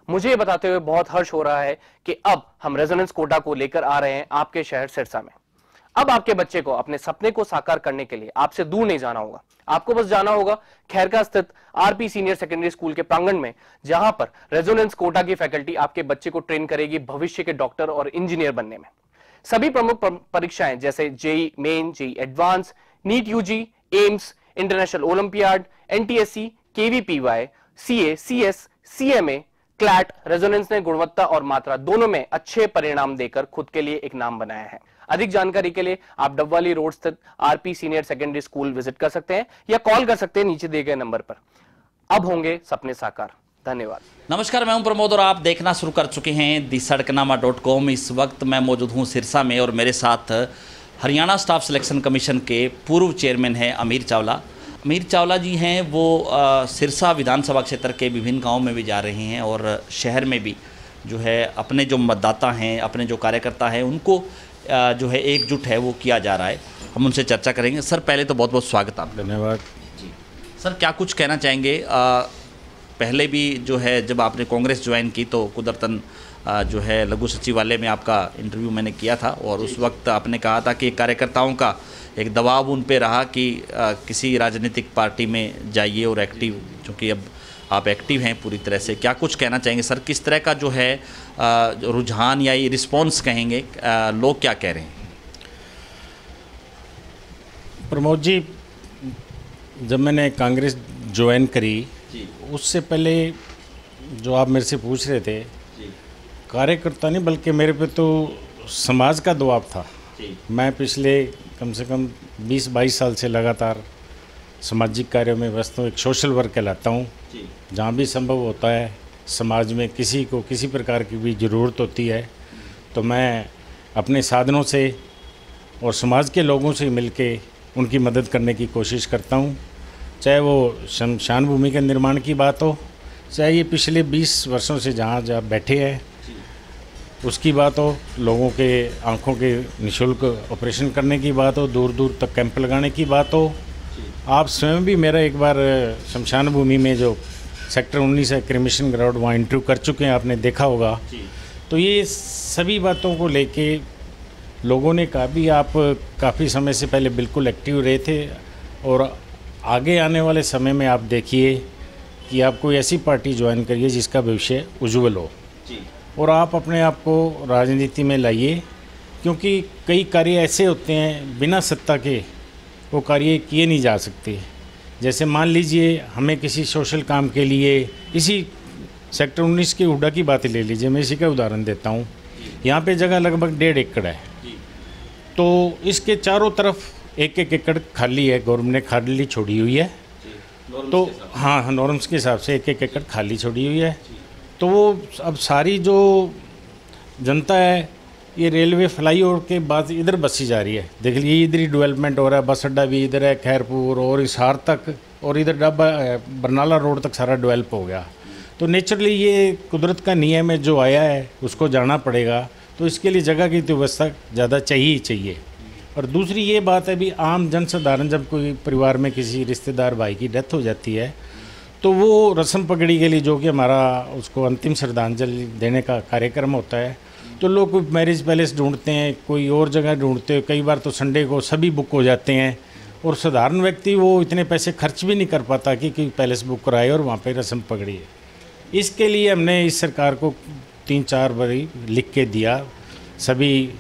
मुझे ये बताते हुए बहुत हर्ष हो रहा है कि अब हम रेजोनेंस कोटा को लेकर आ रहे हैं आपके शहर सिरसा में। अब आपके बच्चे को अपने सपने को साकार करने के लिए आपसे दूर नहीं जाना होगा। आपको बस जाना होगा खैरका स्थित आरपी सीनियर सेकेंडरी स्कूल के प्रांगण में, जहां पर रेजोनेंस कोटा की फैकल्टी आपके बच्चे को ट्रेन करेगी भविष्य के डॉक्टर और इंजीनियर बनने में। सभी प्रमुख परीक्षाएं जैसे JEE Main, JEE Advance, NEET UG, AIIMS, international olympiad, NTSC, KVPY, CA, CS, CMA, CLAT, Resonance ने गुणवत्ता और मात्रा दोनों में अच्छे परिणाम देकर खुद के लिए एक नाम बनाया है। अधिक जानकारी के लिए आप डबवाली रोड स्थित RP senior secondary school visit कर सकते हैं या कॉल कर सकते हैं नीचे दिए गए नंबर पर। अब होंगे सपने साकार। धन्यवाद। नमस्कार, मैं हूं प्रमोद और आप देखना शुरू कर चुके हैं दी-सड़कनामा.com। इस वक्त मैं मौजूद हूं सिरसा में और मेरे साथ हरियाणा स्टाफ सिलेक्शन कमीशन के पूर्व चेयरमैन हैं अमीर चावला। अमीर चावला जी हैं वो सिरसा विधानसभा क्षेत्र के विभिन्न गाँव में भी जा रहे हैं और शहर में भी जो है अपने जो मतदाता हैं, अपने जो कार्यकर्ता हैं, उनको जो है एकजुट है वो किया जा रहा है। हम उनसे चर्चा करेंगे। सर, पहले तो बहुत बहुत स्वागत आपका। धन्यवाद जी। सर, क्या कुछ कहना चाहेंगे? पहले भी जो है जब आपने कांग्रेस ज्वाइन की तो कुदरतन जो है लघु सचिवालय में आपका इंटरव्यू मैंने किया था और उस वक्त आपने कहा था कि कार्यकर्ताओं का एक दबाव उन पे रहा कि किसी राजनीतिक पार्टी में जाइए और एक्टिव, चूँकि अब आप एक्टिव हैं पूरी तरह से। क्या कुछ कहना चाहेंगे सर? किस तरह का जो है रुझान या ये रिस्पॉन्स कहेंगे, लोग क्या कह रहे हैं? प्रमोद जी, जब मैंने कांग्रेस ज्वाइन करी उससे पहले जो आप मेरे से पूछ रहे थे, कार्यकर्ता नहीं बल्कि मेरे पे तो समाज का दबाव था। मैं पिछले कम से कम 20-22 साल से लगातार सामाजिक कार्यों में व्यस्त हूँ। एक सोशल वर्क कहलाता हूँ। जहाँ भी संभव होता है समाज में किसी को किसी प्रकार की भी ज़रूरत होती है तो मैं अपने साधनों से और समाज के लोगों से मिलके उनकी मदद करने की कोशिश करता हूँ। चाहे वो शमशान भूमि के निर्माण की बात हो, चाहे ये पिछले 20 वर्षों से जहाँ बैठे हैं उसकी बात हो, लोगों के आँखों के निःशुल्क ऑपरेशन करने की बात हो, दूर दूर तक कैंप लगाने की बात हो। आप स्वयं भी मेरा एक बार शमशान भूमि में जो सेक्टर 19 है क्रिमिशन ग्राउंड, वहाँ इंटरव्यू कर चुके हैं, आपने देखा होगा। तो ये सभी बातों को लेके लोगों ने कहा भी आप काफ़ी समय से पहले बिल्कुल एक्टिव रहे थे और आगे आने वाले समय में आप देखिए कि आप कोई ऐसी पार्टी ज्वाइन करिए जिसका भविष्य उज्ज्वल हो और आप अपने आप को राजनीति में लाइए, क्योंकि कई कार्य ऐसे होते हैं बिना सत्ता के वो कार्य किए नहीं जा सकते। जैसे मान लीजिए हमें किसी सोशल काम के लिए इसी सेक्टर 19 के हुड्डा की बात ले लीजिए, मैं इसी का उदाहरण देता हूँ। यहाँ पे जगह लगभग 1.5 एकड़ है, तो इसके चारों तरफ 1-1 एकड़ खाली है, गवर्नमेंट ने खाली छोड़ी हुई है। तो हाँ, नॉर्म्स के हिसाब से 1-1 एकड़ खाली छोड़ी हुई है। तो वो अब सारी जो जनता है ये रेलवे फ्लाईओवर के बाद इधर बसी जा रही है। देख लीजिए इधर ही डेवलपमेंट हो रहा है, बस अड्डा भी इधर है, खैरपुर और हिसार तक, और इधर डब्बा बरनाला रोड तक सारा डेवलप हो गया। तो नेचुरली ये कुदरत का नियम है, जो आया है उसको जाना पड़ेगा। तो इसके लिए जगह की तो व्यवस्था ज़्यादा चाहिए ही चाहिए। और दूसरी ये बात है भी आम जनसाधारण जब कोई परिवार में किसी रिश्तेदार भाई की डेथ हो जाती है तो वो रस्म पगड़ी के लिए जो कि हमारा उसको अंतिम श्रद्धांजलि देने का कार्यक्रम होता है, तो लोग कोई मैरिज पैलेस ढूंढते हैं, कोई और जगह ढूंढते हैं। कई बार तो संडे को सभी बुक हो जाते हैं और साधारण व्यक्ति वो इतने पैसे खर्च भी नहीं कर पाता कि कोई पैलेस बुक कराए और वहाँ पे रस्म पगड़ी है। इसके लिए हमने इस सरकार को 3-4 बार लिख के दिया। सभी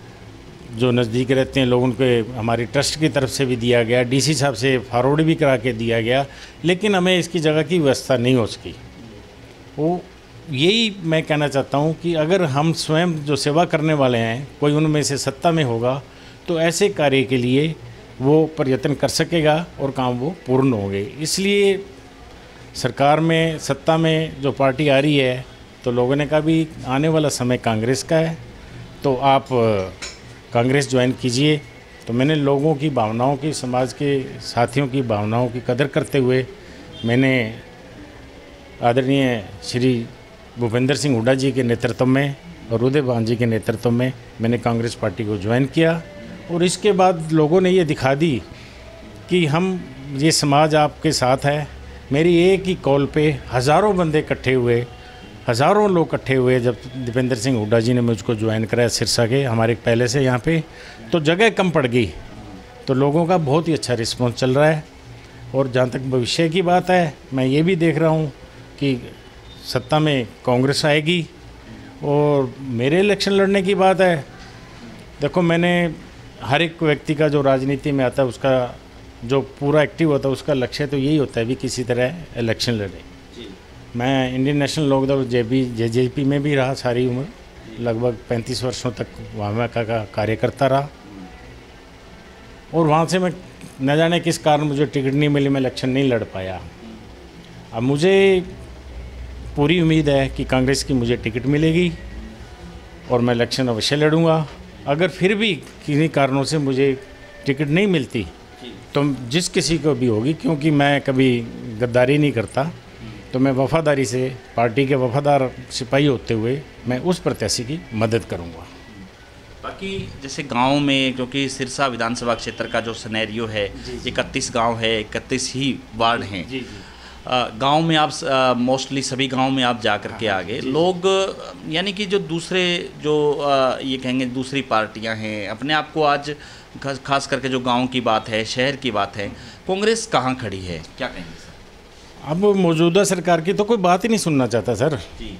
जो नज़दीक रहते हैं लोग उनके हमारी ट्रस्ट की तरफ से भी दिया गया, डीसी साहब से फॉरवर्ड भी करा के दिया गया, लेकिन हमें इसकी जगह की व्यवस्था नहीं हो सकी। वो यही मैं कहना चाहता हूँ कि अगर हम स्वयं जो सेवा करने वाले हैं कोई उनमें से सत्ता में होगा तो ऐसे कार्य के लिए वो प्रयत्न कर सकेगा और काम वो पूर्ण होंगे। इसलिए सरकार में सत्ता में जो पार्टी आ रही है तो लोगों ने कहा भी आने वाला समय कांग्रेस का है तो आप कांग्रेस ज्वाइन कीजिए। तो मैंने लोगों की भावनाओं की, समाज के साथियों की भावनाओं की कदर करते हुए मैंने आदरणीय श्री भूपेंद्र सिंह हुड्डा जी के नेतृत्व में और उदय भान जी के नेतृत्व में मैंने कांग्रेस पार्टी को ज्वाइन किया। और इसके बाद लोगों ने ये दिखा दी कि हम ये समाज आपके साथ है। मेरी एक ही कॉल पे हज़ारों बंदे इकट्ठे हुए हज़ारों लोग इकट्ठे हुए जब दीपेंद्र सिंह हुड्डा जी ने मुझको ज्वाइन कराया सिरसा के हमारे पहले से यहाँ पे, तो जगह कम पड़ गई, तो लोगों का बहुत ही अच्छा रिस्पॉन्स चल रहा है। और जहाँ तक भविष्य की बात है, मैं ये भी देख रहा हूँ कि सत्ता में कांग्रेस आएगी। और मेरे इलेक्शन लड़ने की बात है, देखो मैंने हर एक व्यक्ति का जो राजनीति में आता है उसका जो पूरा एक्टिव होता है उसका लक्ष्य तो यही होता है भी किसी तरह इलेक्शन लड़े। मैं इंडियन नेशनल लोकदल जेजेपी में भी रहा सारी उम्र, लगभग 35 वर्षों तक वहाँ का कार्यकर्ता रहा। और वहाँ से मैं न जाने किस कारण मुझे टिकट नहीं मिली, मैं इलेक्शन नहीं लड़ पाया। अब मुझे पूरी उम्मीद है कि कांग्रेस की मुझे टिकट मिलेगी और मैं इलेक्शन अवश्य लड़ूंगा। अगर फिर भी किन्हीं कारणों से मुझे टिकट नहीं मिलती तो जिस किसी को भी होगी, क्योंकि मैं कभी गद्दारी नहीं करता, तो मैं वफादारी से पार्टी के वफादार सिपाही होते हुए मैं उस प्रत्याशी की मदद करूंगा। बाकी जैसे गांव में, क्योंकि सिरसा विधानसभा क्षेत्र का जो सिनेरियो है 31 गांव है, 31 ही वार्ड हैं। गांव में आप मोस्टली सभी गांव में आप जा कर के आगे लोग, यानी कि जो दूसरे जो ये कहेंगे दूसरी पार्टियां हैं, अपने आप को आज खास करके जो गांव की बात है, शहर की बात है, कांग्रेस कहाँ खड़ी है, क्या कहेंगे सर? अब मौजूदा सरकार की तो कोई बात ही नहीं सुनना चाहता सर जी।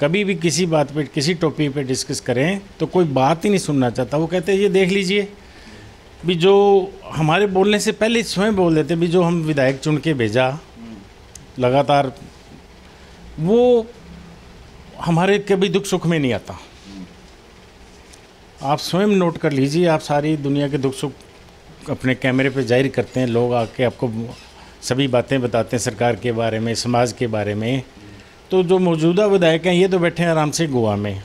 कभी भी किसी बात पे, किसी टॉपिक पे डिस्कस करें तो कोई बात ही नहीं सुनना चाहता। वो कहते हैं ये देख लीजिए भी, जो हमारे बोलने से पहले स्वयं बोल देते भी, जो हम विधायक चुन के भेजा लगातार, वो हमारे कभी दुख सुख में नहीं आता। आप स्वयं नोट कर लीजिए, आप सारी दुनिया के दुख सुख अपने कैमरे पे जाहिर करते हैं, लोग आके आपको सभी बातें बताते हैं सरकार के बारे में, समाज के बारे में। तो जो मौजूदा विधायक हैं ये तो बैठे हैं आराम से गोवा में,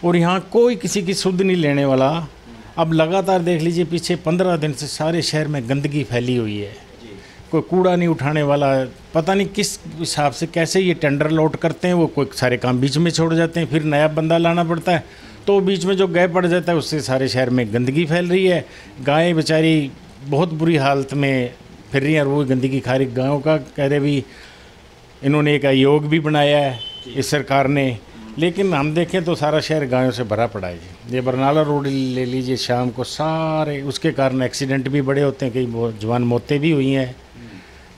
और यहाँ कोई किसी की सुध नहीं लेने वाला। अब लगातार देख लीजिए पीछे 15 दिन से सारे शहर में गंदगी फैली हुई है, कोई कूड़ा नहीं उठाने वाला। पता नहीं किस हिसाब से कैसे ये टेंडर लॉट करते हैं, वो कोई सारे काम बीच में छोड़ जाते हैं, फिर नया बंदा लाना पड़ता है, तो बीच में जो गैप पड़ जाता है उससे सारे शहर में गंदगी फैल रही है। गायें बेचारी बहुत बुरी हालत में फिर रही हैं, और वो गंदगी खा रही। गायों का कह रहे भी इन्होंने एक आयोग भी बनाया है इस सरकार ने, लेकिन हम देखें तो सारा शहर गायों से भरा पड़ा है। ये बरनाला रोड ले लीजिए, शाम को सारे उसके कारण एक्सीडेंट भी बड़े होते हैं, कई जवान मौतें भी हुई हैं।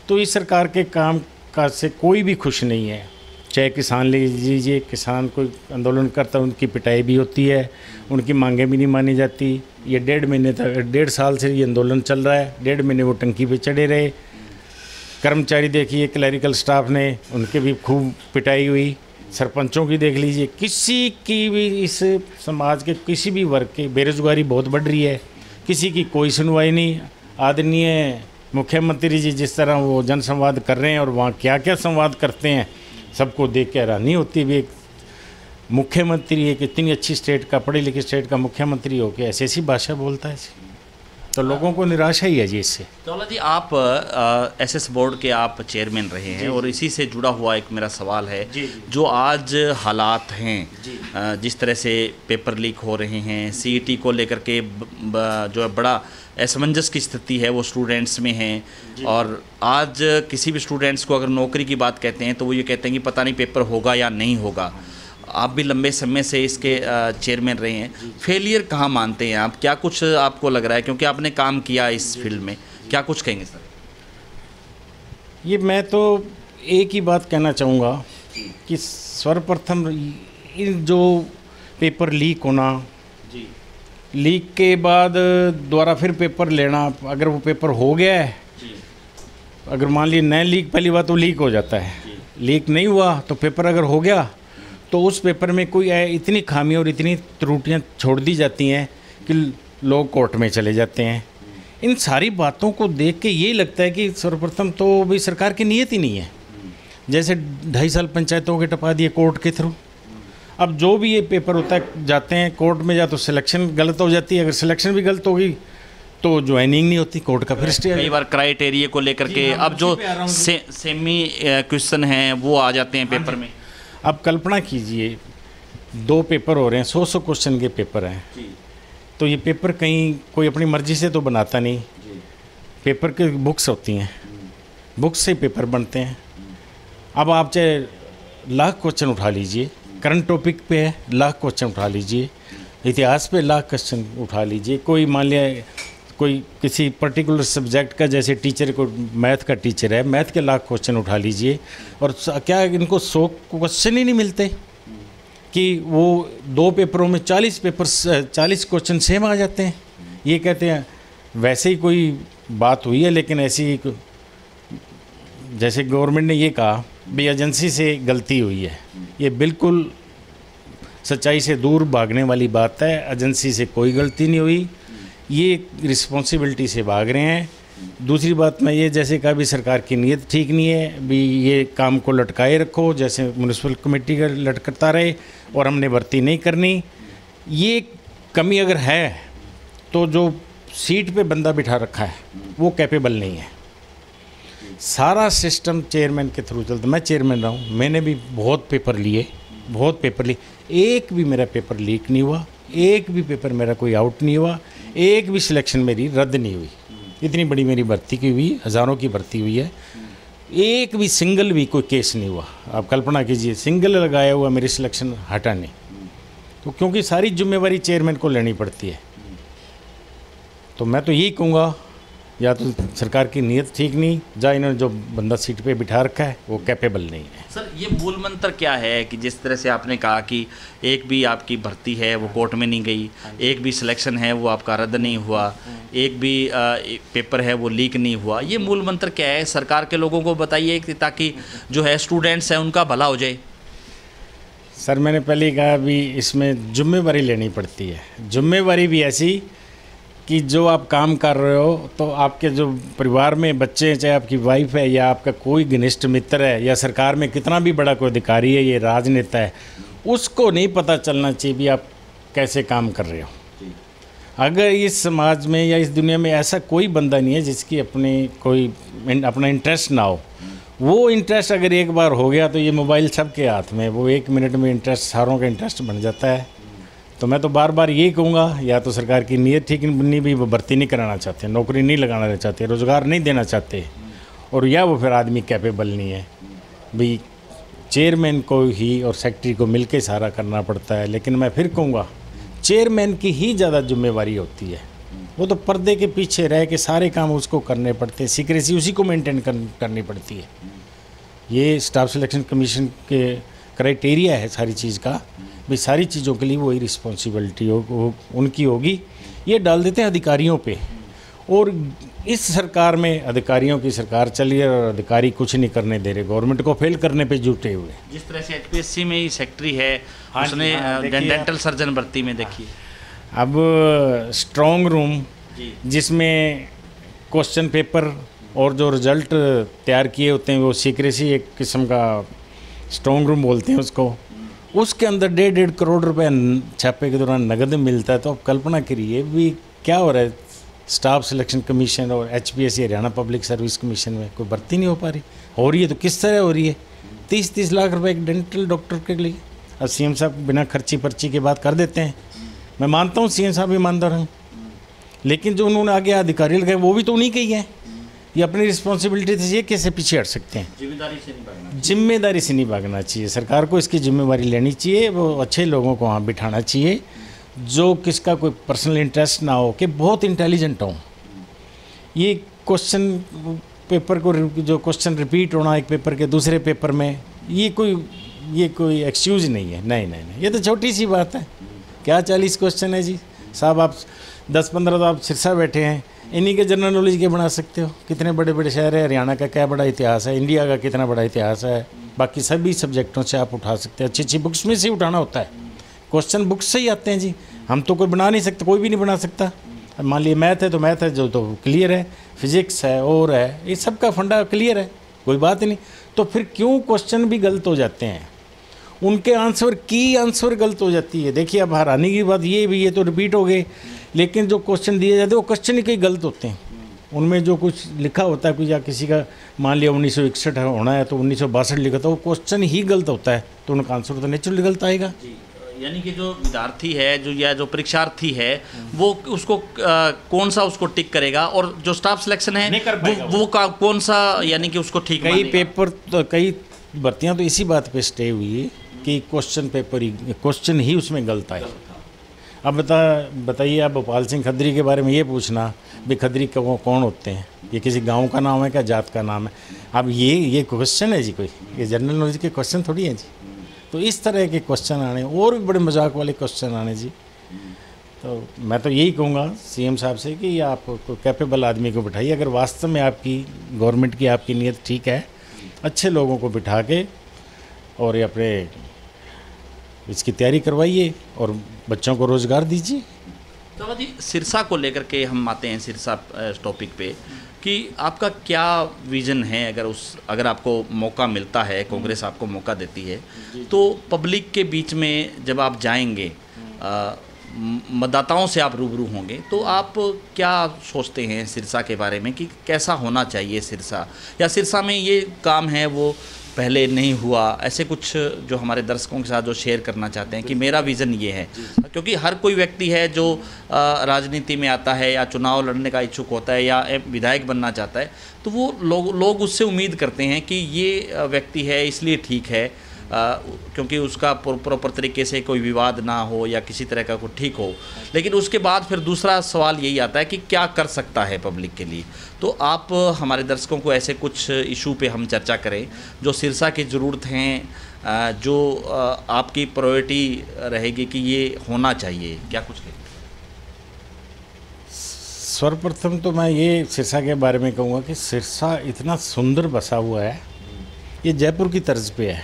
तो इस सरकार के काम काज से कोई भी खुश नहीं है। चाहे किसान ले लीजिए, किसान कोई आंदोलन करता है उनकी पिटाई भी होती है, उनकी मांगें भी नहीं मानी जाती। ये 1.5 महीने तक, 1.5 साल से ये आंदोलन चल रहा है, 1.5 महीने वो टंकी पे चढ़े रहे। कर्मचारी देखिए, क्लैरिकल स्टाफ ने, उनके भी खूब पिटाई हुई। सरपंचों की देख लीजिए, किसी की भी इस समाज के किसी भी वर्ग की बेरोजगारी बहुत बढ़ रही है, किसी की कोई सुनवाई नहीं। आदरणीय मुख्यमंत्री जी जिस तरह वो जनसंवाद कर रहे हैं और वहाँ क्या क्या संवाद करते हैं, सबको देख के हैरानी होती भी। एक मुख्यमंत्री एक इतनी अच्छी स्टेट का, पढ़ी लिखी स्टेट का मुख्यमंत्री हो के ऐसी भाषा बोलता है, तो लोगों को निराशा ही है जी इससे। दौलत जी, आप एसएस बोर्ड के आप चेयरमैन रहे हैं, और इसी से जुड़ा हुआ एक मेरा सवाल है, जो आज हालात हैं, जिस तरह से पेपर लीक हो रहे हैं, सीईटी को लेकर के जो है बड़ा असमंजस की स्थिति है वो स्टूडेंट्स में है, और आज किसी भी स्टूडेंट्स को अगर नौकरी की बात कहते हैं तो वो ये कहते हैं कि पता नहीं पेपर होगा या नहीं होगा। आप भी लंबे समय से इसके चेयरमैन रहे हैं, फेलियर कहाँ मानते हैं आप, क्या कुछ आपको लग रहा है, क्योंकि आपने काम किया इस फील्ड में, क्या कुछ कहेंगे सर? ये मैं तो एक ही बात कहना चाहूँगा कि सर्वप्रथम जो पेपर लीक होना, लीक के बाद दोबारा फिर पेपर लेना, अगर वो पेपर हो गया है, अगर मान लीजिए नए लीक, पहली बात तो लीक हो जाता है, लीक नहीं हुआ तो पेपर अगर हो गया तो उस पेपर में कोई इतनी खामियां और इतनी त्रुटियां छोड़ दी जाती हैं कि लोग कोर्ट में चले जाते हैं। इन सारी बातों को देख के ये लगता है कि सर्वप्रथम तो भी सरकार की नीयत ही नहीं है। जैसे 2.5 साल पंचायतों के टपा दिए कोर्ट के थ्रू, अब जो भी ये पेपर होता है जाते हैं कोर्ट में, या तो सिलेक्शन गलत हो जाती है, अगर सिलेक्शन भी गलत होगी तो ज्वाइनिंग नहीं होती, कोर्ट का फिर स्टे। कई बार क्राइटेरिया को लेकर के अब जो सेमी क्वेश्चन हैं वो आ जाते हैं पेपर में। अब कल्पना कीजिए 2 पेपर हो रहे हैं, 100 क्वेश्चन के पेपर हैं, तो ये पेपर कहीं कोई अपनी मर्जी से तो बनाता नहीं, पेपर के बुक्स होती हैं, बुक्स से पेपर बनते हैं। अब आप चाहे लाख क्वेश्चन उठा लीजिए, करंट टॉपिक पे है लाख क्वेश्चन उठा लीजिए, इतिहास पे लाख क्वेश्चन उठा लीजिए, कोई मान लिया कोई किसी पर्टिकुलर सब्जेक्ट का, जैसे टीचर को मैथ का टीचर है, मैथ के लाख क्वेश्चन उठा लीजिए, और क्या इनको 100 क्वेश्चन ही नहीं मिलते कि वो 2 पेपरों में 40 क्वेश्चन सेम आ जाते हैं। ये कहते हैं वैसे ही कोई बात हुई है, लेकिन ऐसी जैसे गवर्नमेंट ने ये कहा भी एजेंसी से गलती हुई है, ये बिल्कुल सच्चाई से दूर भागने वाली बात है। एजेंसी से कोई गलती नहीं हुई, ये रिस्पॉन्सिबिलिटी से भाग रहे हैं। दूसरी बात मैं ये जैसे कहा भी सरकार की नीयत ठीक नहीं है, भी ये काम को लटकाए रखो, जैसे म्यूनिसिपल कमेटी का लटकता रहे और हमने भर्ती नहीं करनी। ये कमी अगर है तो जो सीट पे बंदा बिठा रखा है वो कैपेबल नहीं है। सारा सिस्टम चेयरमैन के थ्रू चलता। मैं चेयरमैन रहा हूँ, मैंने भी बहुत पेपर लिए, एक भी मेरा पेपर लीक नहीं हुआ, एक भी पेपर मेरा कोई आउट नहीं हुआ, एक भी सिलेक्शन मेरी रद्द नहीं हुई। इतनी बड़ी मेरी भर्ती की हुई, हज़ारों की भर्ती हुई है, एक भी सिंगल भी कोई केस नहीं हुआ। आप कल्पना कीजिए, सिंगल लगाया हुआ मेरी सिलेक्शन हटा नहीं। तो क्योंकि सारी जिम्मेवारी चेयरमैन को लेनी पड़ती है। तो मैं तो यही कहूँगा, या तो सरकार की नीयत ठीक नहीं, या इन्होंने जो बंदा सीट पे बिठा रखा है वो कैपेबल नहीं है। सर, ये मूल मंत्र क्या है कि जिस तरह से आपने कहा कि एक भी आपकी भर्ती है वो कोर्ट में नहीं गई, एक भी सिलेक्शन है वो आपका रद्द नहीं हुआ, एक भी पेपर है वो लीक नहीं हुआ, ये मूल मंत्र क्या है? सरकार के लोगों को बताइए कि ताकि जो है स्टूडेंट्स हैं उनका भला हो जाए। सर, मैंने पहले ही कहा भी इसमें जिम्मेवारी लेनी पड़ती है। जिम्मेवारी भी ऐसी कि जो आप काम कर रहे हो तो आपके जो परिवार में बच्चे हैं, चाहे आपकी वाइफ है या आपका कोई घनिष्ठ मित्र है या सरकार में कितना भी बड़ा कोई अधिकारी है, ये राजनेता है, उसको नहीं पता चलना चाहिए भी आप कैसे काम कर रहे हो। अगर इस समाज में या इस दुनिया में ऐसा कोई बंदा नहीं है जिसकी अपना इंटरेस्ट ना हो। वो इंटरेस्ट अगर एक बार हो गया तो ये मोबाइल सबके हाथ में, वो 1 मिनट में इंटरेस्ट सारों का इंटरेस्ट बन जाता है। तो मैं तो बार बार यही कहूँगा, या तो सरकार की नीयत ठीक नहीं भी, वो भर्ती नहीं कराना चाहते, नौकरी नहीं लगाना चाहते, रोज़गार नहीं देना चाहते, और या वो फिर आदमी कैपेबल नहीं है। भी चेयरमैन को ही और सेक्रेटरी को मिलके सारा करना पड़ता है। लेकिन मैं फिर कहूँगा, चेयरमैन की ही ज़्यादा जिम्मेवारी होती है। वो तो पर्दे के पीछे रह के सारे काम उसको करने पड़ते हैं, सीक्रेसी उसी को मेंटेन करनी पड़ती है। ये स्टाफ सिलेक्शन कमीशन के क्राइटेरिया है सारी चीज़ का, भी सारी चीज़ों के लिए वही रिस्पॉन्सिबिलिटी उनकी होगी। ये डाल देते हैं अधिकारियों पे, और इस सरकार में अधिकारियों की सरकार चली है और अधिकारी कुछ नहीं करने दे रहे, गवर्नमेंट को फेल करने पे जुटे हुए। जिस तरह से HPSC में ही सेक्रेटरी है, उसने डेंटल सर्जन भर्ती में देखिए। अब स्ट्रॉन्ग रूम जिसमें क्वेश्चन पेपर और जो रिजल्ट तैयार किए होते हैं वो सीक्रेसी, एक किस्म का स्ट्रॉन्ग रूम बोलते हैं उसको, उसके अंदर 1.5 करोड़ रुपए छापे के दौरान नगद मिलता है। तो आप कल्पना करिए भी क्या हो रहा है। स्टाफ सिलेक्शन कमीशन और HPSC Haryana public service commission में कोई भर्ती नहीं हो रही है तो किस तरह हो रही है? 30-30 लाख रुपए एक डेंटल डॉक्टर के लिए। अब CM साहब बिना खर्ची पर्ची के बात कर देते हैं, मैं मानता हूँ CM साहब ईमानदार हैं, लेकिन जो उन्होंने आगे अधिकारी लगाए वो भी तो उन्हीं के ही हैं। ये अपनी रिस्पॉन्सिबिलिटी से ये कैसे पीछे हट सकते हैं? जिम्मेदारी से नहीं भागना चाहिए। सरकार को इसकी जिम्मेवारी लेनी चाहिए, वो अच्छे लोगों को वहाँ बिठाना चाहिए जो किसका कोई पर्सनल इंटरेस्ट ना हो, कि बहुत इंटेलिजेंट हों। ये क्वेश्चन पेपर को जो क्वेश्चन रिपीट होना एक पेपर के दूसरे पेपर में, ये कोई एक्सक्यूज़ नहीं है। नहीं, ये तो छोटी सी बात है। क्या 40 क्वेश्चन है जी साहब? आप 10-15 तो आप सिरसा बैठे हैं, इन्हीं के जनरल नॉलेज के बना सकते हो। कितने बड़े बड़े शहर है, हरियाणा का क्या बड़ा इतिहास है, इंडिया का कितना बड़ा इतिहास है, बाकी सभी सब्जेक्टों से आप उठा सकते हैं। अच्छी बुक्स में से उठाना होता है, क्वेश्चन बुक्स से ही आते हैं जी। हम तो कोई बना नहीं सकते, कोई भी नहीं बना सकता। मान लिए मैथ है तो मैथ है जो तो क्लियर है, फिजिक्स है और है, ये सब का फंडा क्लियर है, कोई बात नहीं। तो फिर क्यों क्वेश्चन भी गलत हो जाते हैं? उनके आंसर गलत हो जाती है। देखिए अब हैरानी की बात ये तो रिपीट हो गए, लेकिन जो क्वेश्चन दिए जाते हैं वो क्वेश्चन ही कई गलत होते हैं। उनमें जो कुछ लिखा होता है, कुछ या किसी का मान लिया 1961 होना है तो 1962 लिखा था, वो क्वेश्चन ही गलत होता है, तो उनका आंसर तो नेचुरली गलत आएगा। यानी कि जो विद्यार्थी है जो परीक्षार्थी है वो उसको कौन सा उसको टिक करेगा, और जो स्टाफ सिलेक्शन है वो कौन सा यानी कि उसको ठीक कई पेपर तो कई भर्तियां तो इसी बात पे स्टे हुई है कि क्वेश्चन ही उसमें गलत आए। अब बताइए, आप भोपाल सिंह खत्री के बारे में ये पूछना भी खत्री कौन होते हैं, ये किसी गांव का नाम है क्या जात का नाम है? अब ये क्वेश्चन है जी, कोई ये जनरल नॉलेज के क्वेश्चन थोड़ी हैं जी। तो इस तरह के क्वेश्चन आने और भी बड़े मजाक वाले क्वेश्चन आने जी। तो मैं तो यही कहूँगा सीएम साहब से कि आप कैपेबल आदमी को बिठाइए, अगर वास्तव में आपकी गवर्नमेंट की आपकी नीयत ठीक है, अच्छे लोगों को बिठा के और ये अपने इसकी तैयारी करवाइए और बच्चों को रोज़गार दीजिए। तो जी सिरसा को लेकर के हम आते हैं, सिरसा टॉपिक पे कि आपका क्या विज़न है? अगर आपको मौका मिलता है, कांग्रेस आपको मौका देती है, तो पब्लिक के बीच में जब आप जाएंगे, मतदाताओं से आप रूबरू होंगे, तो आप क्या सोचते हैं सिरसा के बारे में कि कैसा होना चाहिए सिरसा, या सिरसा में ये काम है वो पहले नहीं हुआ, ऐसे कुछ जो हमारे दर्शकों के साथ जो शेयर करना चाहते हैं कि मेरा विज़न ये है? क्योंकि हर कोई व्यक्ति है जो राजनीति में आता है या चुनाव लड़ने का इच्छुक होता है या विधायक बनना चाहता है, तो वो लोग उससे उम्मीद करते हैं कि ये व्यक्ति है इसलिए ठीक है, क्योंकि उसका प्रॉपर तरीके से कोई विवाद ना हो या किसी तरह का कोई ठीक हो। लेकिन उसके बाद फिर दूसरा सवाल यही आता है कि क्या कर सकता है पब्लिक के लिए। तो आप हमारे दर्शकों को ऐसे कुछ इशू पे हम चर्चा करें जो सिरसा की ज़रूरत हैं, जो आपकी प्रायोरिटी रहेगी कि ये होना चाहिए, क्या कुछ कहें? सर्वप्रथम तो मैं ये सिरसा के बारे में कहूँगा कि सिरसा इतना सुंदर बसा हुआ है, ये जयपुर की तर्ज पे है।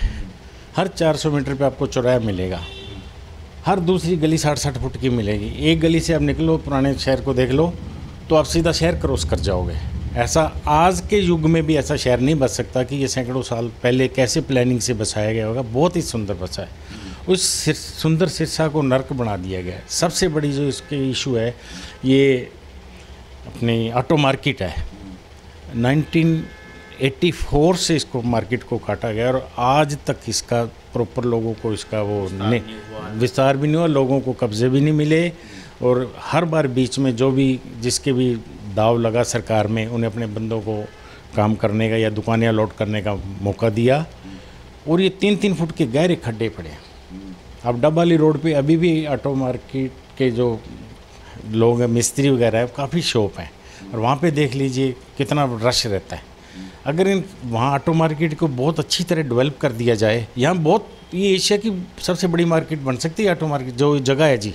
हर 400 मीटर पे आपको चौराहा मिलेगा, हर दूसरी गली 60-60 फुट की मिलेगी। एक गली से आप निकलो, पुराने शहर को देख लो, तो आप सीधा शहर क्रॉस कर जाओगे। ऐसा आज के युग में भी ऐसा शहर नहीं बच सकता कि ये सैकड़ों साल पहले कैसे प्लानिंग से बसाया गया होगा। बहुत ही सुंदर बसा है। उस सुंदर सिरसा को नर्क बना दिया गया है। सबसे बड़ी जो इसके इशू है, ये अपनी ऑटो मार्केट है। 1984 से इसको मार्केट को काटा गया और आज तक इसका प्रॉपर लोगों को इसका वो विस्तार भी नहीं हुआ, लोगों को कब्जे भी नहीं मिले। और हर बार बीच में जो भी जिसके भी दाव लगा सरकार में, उन्हें अपने बंदों को काम करने का या दुकानें अलॉट करने का मौका दिया। और ये 3-3 फुट के गहरे खड्डे पड़े। अब डब्बाली रोड पे अभी भी ऑटो मार्केट के जो लोग हैं, मिस्त्री वगैरह है, काफ़ी शॉप हैं और वहाँ पे देख लीजिए कितना रश रहता है। अगर वहाँ ऑटो मार्केट को बहुत अच्छी तरह डेवलप कर दिया जाए, यहाँ बहुत, ये एशिया की सबसे बड़ी मार्केट बन सकती है ऑटो मार्केट। जो जगह है जी,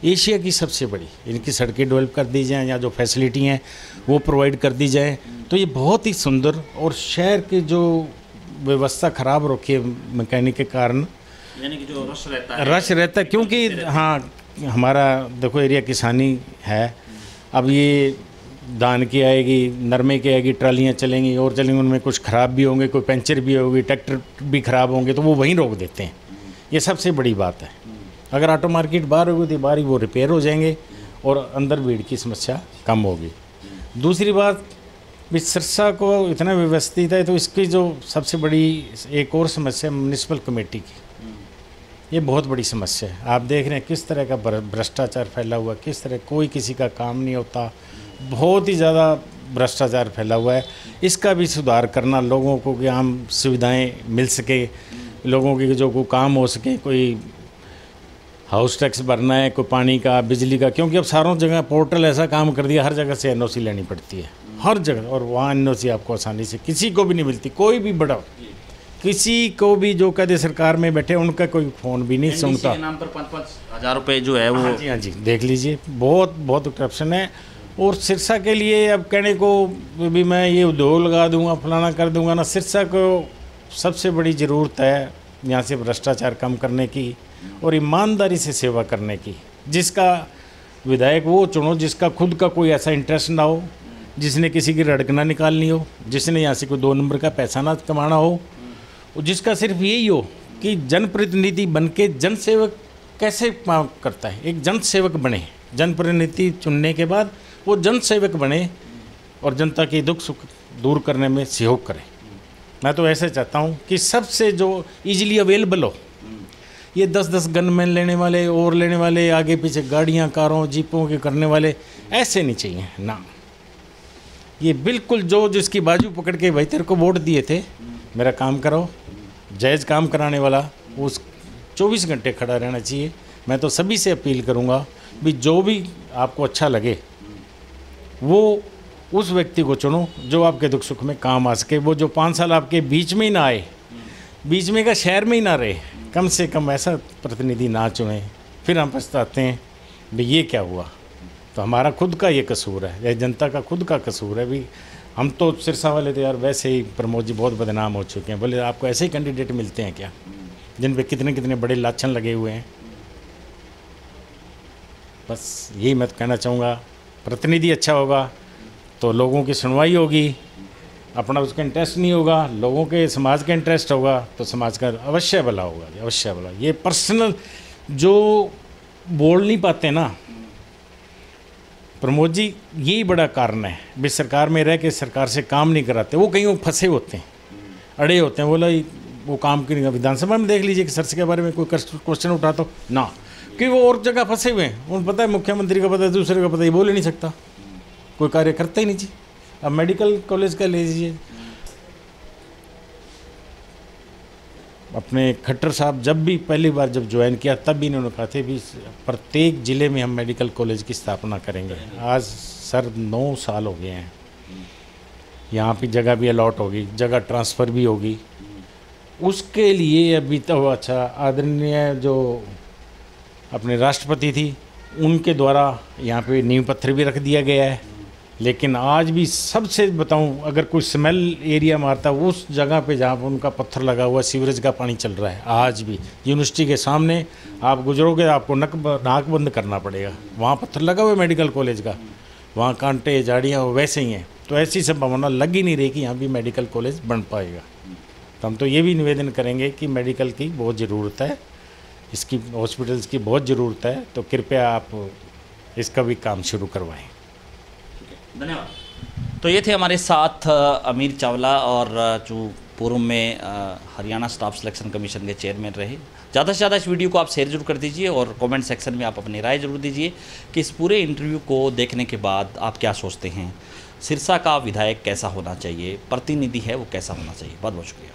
एशिया की सबसे बड़ी। इनकी सड़कें डेवलप कर दी जाएँ या जो फैसिलिटी हैं वो प्रोवाइड कर दी जाए, तो ये बहुत ही सुंदर। और शहर की जो व्यवस्था ख़राब रखी है मैकेनिक के कारण, यानी कि जो रश रहता है क्योंकि हाँ, हमारा देखो एरिया किसानी है। अब ये धान की आएगी, नरमे की आएगी, ट्रालियाँ चलेंगी और चलेंगी, उनमें कुछ ख़राब भी होंगे, कोई पंचर भी होगी, ट्रैक्टर भी ख़राब होंगे, तो वो वहीं रोक देते हैं। ये सबसे बड़ी बात है। अगर ऑटो मार्केट बाहर होगी तो बाहर ही वो रिपेयर हो जाएंगे और अंदर भीड़ की समस्या कम होगी। दूसरी बात, सिरसा को इतना व्यवस्थित है, तो इसकी जो सबसे बड़ी एक और समस्या म्यूनिसिपल कमेटी की, ये बहुत बड़ी समस्या है। आप देख रहे हैं किस तरह का भ्रष्टाचार फैला हुआ है, किस तरह कोई किसी का काम नहीं होता, बहुत ही ज़्यादा भ्रष्टाचार फैला हुआ है। इसका भी सुधार करना, लोगों को कि आम सुविधाएं मिल सके, लोगों के जो कोई काम हो सके, कोई हाउस टैक्स भरना है, कोई पानी का, बिजली का, क्योंकि अब सारों जगह पोर्टल ऐसा काम कर दिया, हर जगह से एनओसी लेनी पड़ती है, हर जगह। और वहाँ एनओसी आपको आसानी से किसी को भी नहीं मिलती, कोई भी बड़ा, किसी को भी जो कहते सरकार में बैठे उनका कोई फ़ोन भी नहीं सुनता। के नाम पर 5-5 हज़ार रुपये जो है वो, हाँ जी देख लीजिए, बहुत करप्शन है। और सिरसा के लिए अब कहने को भी मैं ये उद्योग लगा दूंगा, फलाना कर दूंगा ना, सिरसा को सबसे बड़ी ज़रूरत है यहाँ से भ्रष्टाचार कम करने की और ईमानदारी से सेवा करने की। जिसका विधायक वो चुनो जिसका खुद का कोई ऐसा इंटरेस्ट ना हो, जिसने किसी की रड़क ना निकालनी हो, जिसने यहाँ से कोई 2 नंबर का पैसा ना कमाना हो, और जिसका सिर्फ यही हो कि जनप्रतिनिधि बन के जनसेवक कैसे काम करता है, एक जनसेवक बने। जनप्रतिनिधि चुनने के बाद वो जनसेवक बने और जनता के दुख सुख दूर करने में सहयोग करे। मैं तो ऐसे चाहता हूँ कि सबसे जो इजीली अवेलेबल हो, ये 10-10 गनमैन लेने वाले और लेने वाले, आगे पीछे गाड़ियाँ, कारों, जीपों के करने वाले, ऐसे नहीं चाहिए ना। ये बिल्कुल जो जिसकी बाजू पकड़ के भाई तेरे को वोट दिए थे, मेरा काम करो, जायज़ काम कराने वाला उस 24 घंटे खड़ा रहना चाहिए। मैं तो सभी से अपील करूंगा भी जो भी आपको अच्छा लगे वो उस व्यक्ति को चुनो जो आपके दुख सुख में काम आ सके। वो जो 5 साल आपके बीच में ही ना आए, बीच में का शहर में ही ना रहे, कम से कम ऐसा प्रतिनिधि ना चुने। फिर हम पछताते हैं भी ये क्या हुआ। तो हमारा खुद का ये कसूर है, यह जनता का खुद का कसूर है। भी हम तो सिरसा वाले तो यार वैसे ही प्रमोद जी बहुत बदनाम हो चुके हैं। बोले आपको ऐसे ही कैंडिडेट मिलते हैं क्या जिन पे कितने कितने बड़े लाछन लगे हुए हैं। बस यही मैं तो कहना चाहूँगा, प्रतिनिधि अच्छा होगा तो लोगों की सुनवाई होगी, अपना उसका इंटरेस्ट नहीं होगा, लोगों के समाज का इंटरेस्ट होगा तो समाज का अवश्य भला होगा, अवश्य भला। ये पर्सनल जो बोल नहीं पाते ना प्रमोद जी, यही बड़ा कारण है। भी सरकार में रह के सरकार से काम नहीं कराते, वो कहीं फंसे होते हैं, अड़े होते हैं। बोला वो काम क्यों नहीं। विधानसभा में देख लीजिए कि सर के बारे में कोई क्वेश्चन उठा तो ना, कि वो और जगह फंसे हुए हैं। उन्हें पता है मुख्यमंत्री का पता है, दूसरे का पता है, ये बोल ही नहीं सकता, कोई कार्य करता ही नहीं जी। अब मेडिकल कॉलेज का ले लीजिए, अपने खट्टर साहब जब भी पहली बार जब ज्वाइन किया तब भी इन्होंने कहा थे भी प्रत्येक ज़िले में हम मेडिकल कॉलेज की स्थापना करेंगे। आज सर 9 साल हो गए हैं, यहाँ पे जगह भी अलॉट होगी, जगह ट्रांसफ़र भी होगी। उसके लिए अभी तो अच्छा आदरणीय जो अपने राष्ट्रपति थी उनके द्वारा यहाँ पे नींव पत्थर भी रख दिया गया है। लेकिन आज भी सबसे बताऊं, अगर कोई स्मेल एरिया मारता है उस जगह पे जहाँ पर उनका पत्थर लगा हुआ, सीवरेज का पानी चल रहा है, आज भी यूनिवर्सिटी के सामने आप गुजरोगे आपको नाक बंद करना पड़ेगा। वहाँ पत्थर लगा हुआ है मेडिकल कॉलेज का, वहाँ कांटे झाड़ियाँ वैसे ही हैं। तो ऐसी संभावना लग ही नहीं रही कि यहाँ भी मेडिकल कॉलेज बन पाएगा। तो हम तो ये भी निवेदन करेंगे कि मेडिकल की बहुत ज़रूरत है, इसकी हॉस्पिटल्स की बहुत ज़रूरत है, तो कृपया आप इसका भी काम शुरू करवाएं। धन्यवाद। तो ये थे हमारे साथ अमीर चावला, और जो पूर्व में हरियाणा स्टाफ सिलेक्शन कमीशन के चेयरमैन रहे। ज़्यादा से ज़्यादा इस वीडियो को आप शेयर जरूर कर दीजिए और कमेंट सेक्शन में आप अपनी राय जरूर दीजिए कि इस पूरे इंटरव्यू को देखने के बाद आप क्या सोचते हैं। सिरसा का विधायक कैसा होना चाहिए, प्रतिनिधि है वो कैसा होना चाहिए। बहुत बहुत शुक्रिया।